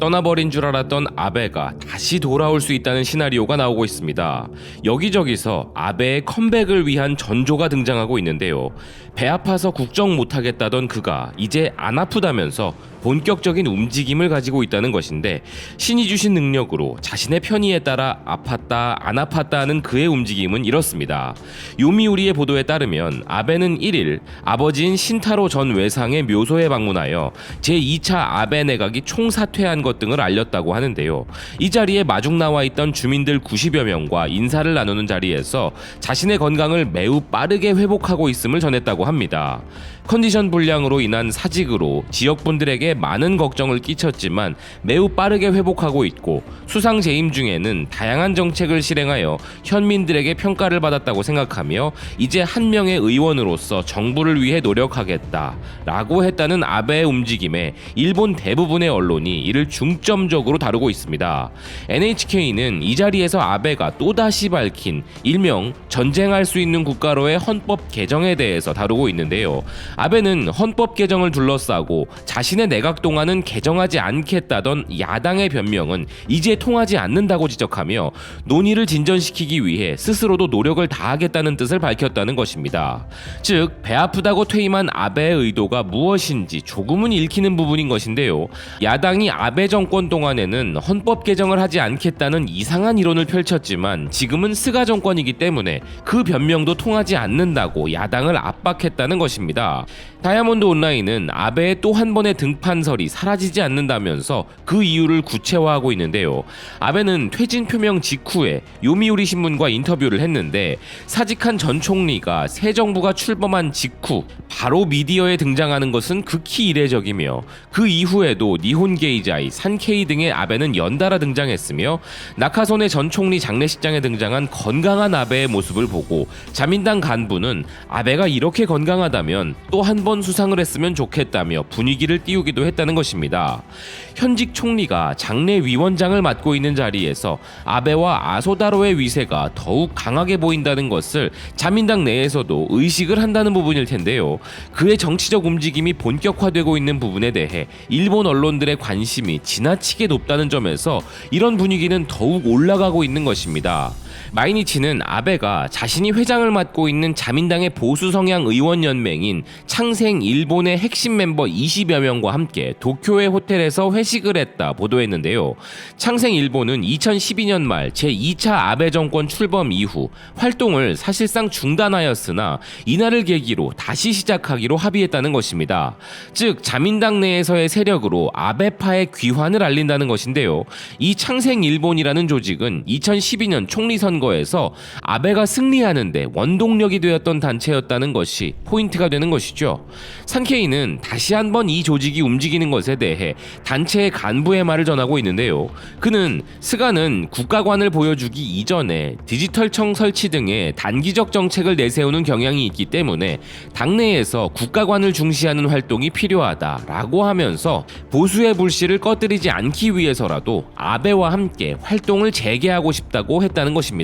떠나버린 줄 알았던 아베가 다시 돌아올 수 있다는 시나리오가 나오고 있습니다. 여기저기서 아베의 컴백을 위한 전조가 등장하고 있는데요. 배 아파서 국정 못하겠다던 그가 이제 안 아프다면서 본격적인 움직임을 가지고 있다는 것인데, 신이 주신 능력으로 자신의 편의에 따라 아팠다 안 아팠다 하는 그의 움직임은 이렇습니다. 요미우리의 보도에 따르면 아베는 1일 아버지인 신타로 전 외상의 묘소에 방문하여 제2차 아베 내각이 총사퇴한 것 등을 알렸다고 하는데요. 이 자리에 마중 나와 있던 주민들 90여 명과 인사를 나누는 자리에서 자신의 건강을 매우 빠르게 회복하고 있음을 전했다고 합니다. 컨디션 불량으로 인한 사직으로 지역분들에게 많은 걱정을 끼쳤지만 매우 빠르게 회복하고 있고, 수상 재임 중에는 다양한 정책을 실행하여 현민들에게 평가를 받았다고 생각하며 이제 한 명의 의원으로서 정부를 위해 노력하겠다 라고 했다는 아베의 움직임에 일본 대부분의 언론이 이를 중점적으로 다루고 있습니다. NHK는 이 자리에서 아베가 또다시 밝힌 일명 전쟁할 수 있는 국가로의 헌법 개정에 대해서 다루고 있는데요. 아베는 헌법 개정을 둘러싸고 자신의 내각 동안은 개정하지 않겠다던 야당의 변명은 이제 통하지 않는다고 지적하며 논의를 진전시키기 위해 스스로도 노력을 다하겠다는 뜻을 밝혔다는 것입니다. 즉, 배 아프다고 퇴임한 아베의 의도가 무엇인지 조금은 읽히는 부분인 것인데요. 야당이 아베 정권 동안에는 헌법 개정을 하지 않겠다는 이상한 이론을 펼쳤지만 지금은 스가 정권이기 때문에 그 변명도 통하지 않는다고 야당을 압박했다는 것입니다. 다이아몬드 온라인은 아베의 또 한 번의 등판설이 사라지지 않는다면서 그 이유를 구체화하고 있는데요. 아베는 퇴진 표명 직후에 요미우리 신문과 인터뷰를 했는데, 사직한 전 총리가 새 정부가 출범한 직후 바로 미디어에 등장하는 것은 극히 이례적이며, 그 이후에도 니혼 게이자이, 산케이 등의 아베는 연달아 등장했으며, 나카소네 전 총리 장례식장에 등장한 건강한 아베의 모습을 보고 자민당 간부는 아베가 이렇게 건강하다면 또 한 번 수상을 했으면 좋겠다며 분위기를 띄우기도 했다는 것입니다. 현직 총리가 장례위원장을 맡고 있는 자리에서 아베와 아소다로의 위세가 더욱 강하게 보인다는 것을 자민당 내에서도 의식을 한다는 부분일 텐데요. 그의 정치적 움직임이 본격화되고 있는 부분에 대해 일본 언론들의 관심이 지나치게 높다는 점에서 이런 분위기는 더욱 올라가고 있는 것입니다. 마이니치는 아베가 자신이 회장을 맡고 있는 자민당의 보수 성향 의원연맹인 창생 일본의 핵심 멤버 20여 명과 함께 도쿄의 호텔에서 회식을 했다 보도했는데요. 창생 일본은 2012년 말 제2차 아베 정권 출범 이후 활동을 사실상 중단하였으나 이날을 계기로 다시 시작하기로 합의했다는 것입니다. 즉, 자민당 내에서의 세력으로 아베파의 귀환을 알린다는 것인데요. 이 창생 일본이라는 조직은 2012년 총리 선거에서 아베가 승리하는데 원동력이 되었던 단체였다는 것이 포인트가 되는 것이죠. 산케이는 다시 한번 이 조직이 움직이는 것에 대해 단체의 간부의 말을 전하고 있는데요. 그는 스가는 국가관을 보여주기 이전에 디지털청 설치 등의 단기적 정책을 내세우는 경향이 있기 때문에 당내에서 국가관을 중시하는 활동이 필요하다라고 하면서 보수의 불씨를 꺼뜨리지 않기 위해서라도 아베와 함께 활동을 재개하고 싶다고 했다는 것입니다.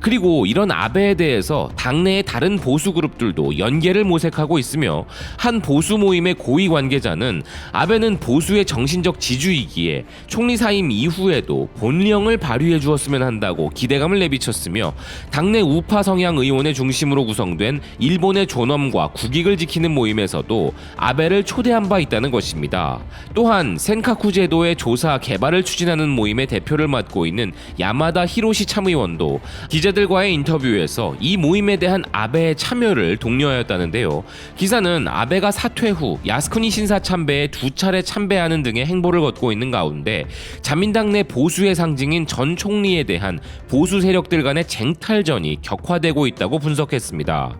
그리고 이런 아베에 대해서 당내의 다른 보수 그룹들도 연계를 모색하고 있으며, 한 보수 모임의 고위 관계자는 아베는 보수의 정신적 지주이기에 총리 사임 이후에도 본령을 발휘해 주었으면 한다고 기대감을 내비쳤으며, 당내 우파 성향 의원의 중심으로 구성된 일본의 존엄과 국익을 지키는 모임에서도 아베를 초대한 바 있다는 것입니다. 또한 센카쿠 제도의 조사 개발을 추진하는 모임의 대표를 맡고 있는 야마다 히로시 참의원도 기자들과의 인터뷰에서 이 모임에 대한 아베의 참여를 독려하였다는데요. 기사는 아베가 사퇴 후 야스쿠니 신사 참배에 2차례 참배하는 등의 행보를 걷고 있는 가운데 자민당 내 보수의 상징인 전 총리에 대한 보수 세력들 간의 쟁탈전이 격화되고 있다고 분석했습니다.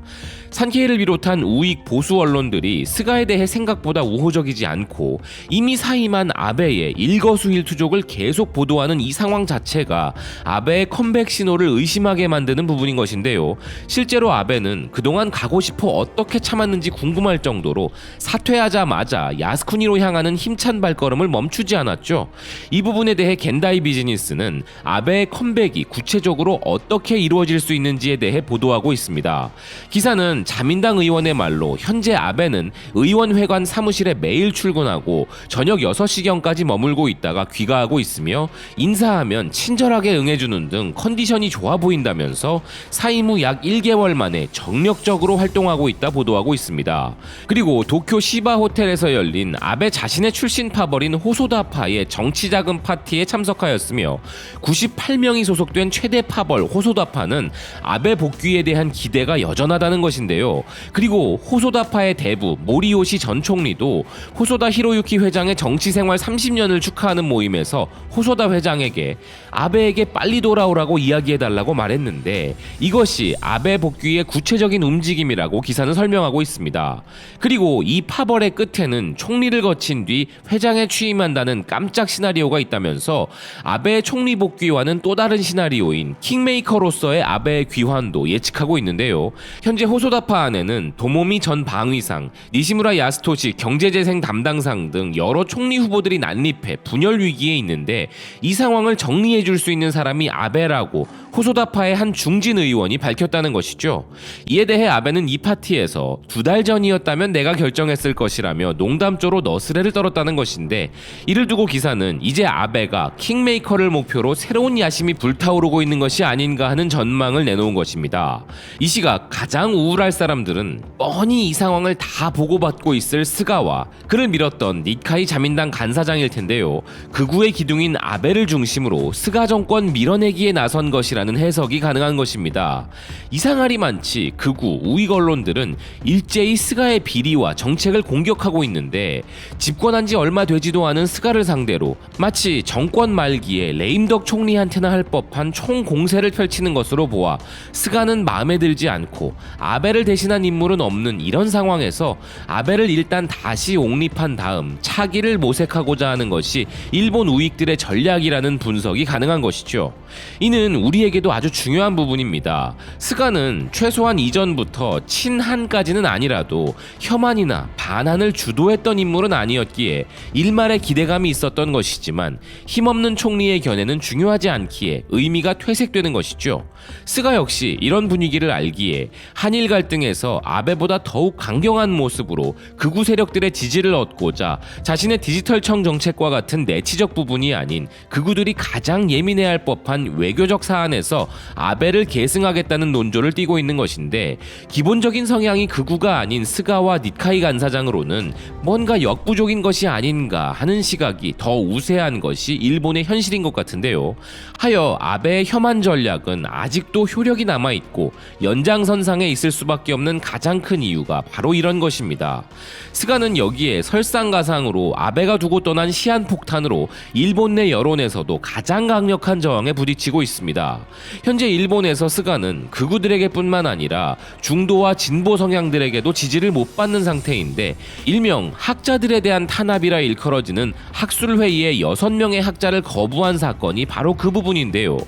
산케이를 비롯한 우익 보수 언론들이 스가에 대해 생각보다 우호적이지 않고 이미 사임한 아베의 일거수일투족을 계속 보도하는 이 상황 자체가 아베의 컴백 신호를 의심하게 만드는 부분인 것인데요. 실제로 아베는 그동안 가고 싶어 어떻게 참았는지 궁금할 정도로 사퇴하자마자 야스쿠니 야스쿠니로 향하는 힘찬 발걸음을 멈추지 않았죠. 이 부분에 대해 겐다이 비즈니스는 아베의 컴백이 구체적으로 어떻게 이루어질 수 있는지에 대해 보도하고 있습니다. 기사는 자민당 의원의 말로 현재 아베는 의원회관 사무실에 매일 출근하고 저녁 6시경까지 머물고 있다가 귀가하고 있으며 인사하면 친절하게 응해주는 등 컨디션이 좋아 보인다면서 사임 후 약 1개월 만에 정력적으로 활동하고 있다 보도하고 있습니다. 그리고 도쿄 시바 호텔에서 열린 아베 자신의 출신 파벌인 호소다파의 정치자금 파티에 참석하였으며 98명이 소속된 최대 파벌 호소다파는 아베 복귀에 대한 기대가 여전하다는 것인데요. 그리고 호소다파의 대부 모리요시 전 총리도 호소다 히로유키 회장의 정치생활 30년을 축하하는 모임에서 호소다 회장에게 아베에게 빨리 돌아오라고 이야기해달라고 말했는데 이것이 아베 복귀의 구체적인 움직임이라고 기사는 설명하고 있습니다. 그리고 이 파벌의 끝에는 총리를 거친 뒤 회장에 취임한다는 깜짝 시나리오가 있다면서 아베의 총리 복귀와는 또 다른 시나리오인 킹메이커로서의 아베의 귀환도 예측하고 있는데요. 현재 호소다파 안에는 도모미 전 방위상, 니시무라 야스토시 경제재생 담당상 등 여러 총리 후보들이 난립해 분열 위기에 있는데 이 상황을 정리해줄 수 있는 사람이 아베라고 호소다파의 한 중진 의원이 밝혔다는 것이죠. 이에 대해 아베는 이 파티에서 2달 전이었다면 내가 결정했을 것이라며 농담조로 너스레를 떨었다는 것인데 이를 두고 기사는 이제 아베가 킹메이커를 목표로 새로운 야심이 불타오르고 있는 것이 아닌가 하는 전망을 내놓은 것입니다. 이 시각 가장 우울할 사람들은 뻔히 이 상황을 다 보고받고 있을 스가와 그를 밀었던 니카이 자민당 간사장일 텐데요. 극우의 기둥인 아베를 중심으로 스가 정권 밀어내기에 나선 것이라는 해석이 가능한 것입니다. 이상하리 많지 극우 우익 언론들은 일제히 스가의 비리와 정책을 공격하고 있는데 집권한 지 얼마 되지도 않은 스가를 상대로 마치 정권 말기에 레임덕 총리한테나 할 법한 총공세를 펼치는 것으로 보아 스가는 마음에 들지 않고 아베를 대신한 인물은 없는 이런 상황에서 아베를 일단 다시 옹립한 다음 차기를 모색하고자 하는 것이 일본 우익들의 전략이라는 분석이 가능한 것이죠. 이는 우리에게도 아주 중요한 부분입니다. 스가는 최소한 이전부터 친한까지는 아니라도 혐한이나 반한을 주도했던 인물은 아니었기에 일말의 기대감이 있었던 것이지만 힘없는 총리의 견해는 중요하지 않기에 의미가 퇴색되는 것이죠. 스가 역시 이런 분위기를 알기에 한일 갈등에서 아베보다 더욱 강경한 모습으로 극우 세력들의 지지를 얻고자 자신의 디지털청 정책과 같은 내치적 부분이 아닌 극우들이 가장 예민해할 법한 외교적 사안에서 아베를 계승하겠다는 논조를 띠고 있는 것인데 기본적인 성향이 극우가 아닌 스가와 니카이 간사장으로는 뭔가 역부족인 것이 아닌가 하는 시각이 더 우세한 것이 일본의 현실인 것 같은데요. 하여 아베의 혐한 전략은 아직도 효력이 남아있고 연장선상에 있을 수밖에 없는 가장 큰 이유가 바로 이런 것입니다. 스가는 여기에 설상가상으로 아베가 두고 떠난 시한폭탄으로 일본 내 여론에서도 가장 강력한 저항에 부딪히고 있습니다. 현재 일본에서 스가는 극우들에게 뿐만 아니라 중도와 진보 성향들에게도 지지를 못 받는 상태인데 일명 학자들에 대한 탄압이라 일컬어지는 학술회의에 6명의 학자를 거부한 사건이 바로 그 부분인데요.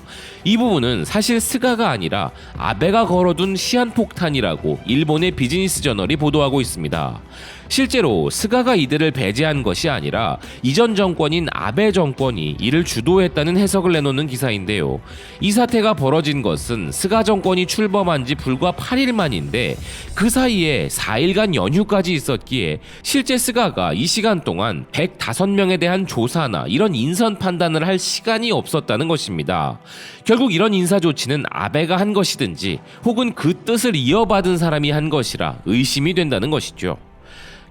이 부분은 사실 스가가 아니라 아베가 걸어둔 시한폭탄이라고 일본의 비즈니스 저널이 보도하고 있습니다. 실제로 스가가 이들을 배제한 것이 아니라 이전 정권인 아베 정권이 이를 주도했다는 해석을 내놓는 기사인데요. 이 사태가 벌어진 것은 스가 정권이 출범한 지 불과 8일 만인데 그 사이에 4일간 연휴까지 있었기에 실제 스가가 이 시간 동안 105명에 대한 조사나 이런 인선 판단을 할 시간이 없었다는 것입니다. 결국 이런 인사 조치는 아베가 한 것이든지 혹은 그 뜻을 이어받은 사람이 한 것이라 의심이 된다는 것이죠.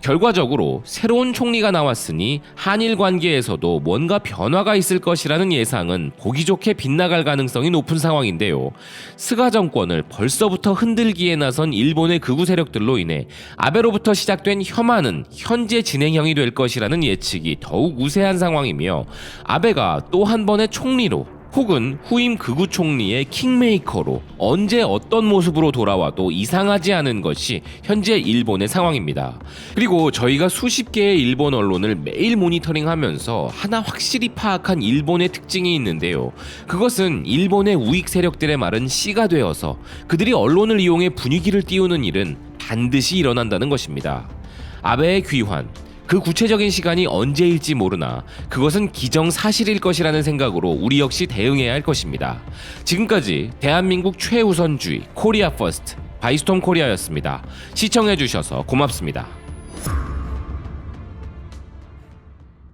결과적으로 새로운 총리가 나왔으니 한일 관계에서도 뭔가 변화가 있을 것이라는 예상은 보기 좋게 빗나갈 가능성이 높은 상황인데요. 스가 정권을 벌써부터 흔들기에 나선 일본의 극우 세력들로 인해 아베로부터 시작된 혐한은 현재 진행형이 될 것이라는 예측이 더욱 우세한 상황이며 아베가 또 한 번의 총리로 혹은 후임 극우 총리의 킹메이커로 언제 어떤 모습으로 돌아와도 이상하지 않은 것이 현재 일본의 상황입니다. 그리고 저희가 수십 개의 일본 언론을 매일 모니터링하면서 하나 확실히 파악한 일본의 특징이 있는데요. 그것은 일본의 우익 세력들의 말은 씨가 되어서 그들이 언론을 이용해 분위기를 띄우는 일은 반드시 일어난다는 것입니다. 아베의 귀환, 그 구체적인 시간이 언제일지 모르나 그것은 기정사실일 것이라는 생각으로 우리 역시 대응해야 할 것입니다. 지금까지 대한민국 최우선주의 코리아 퍼스트 바이스톰 코리아였습니다. 시청해주셔서 고맙습니다.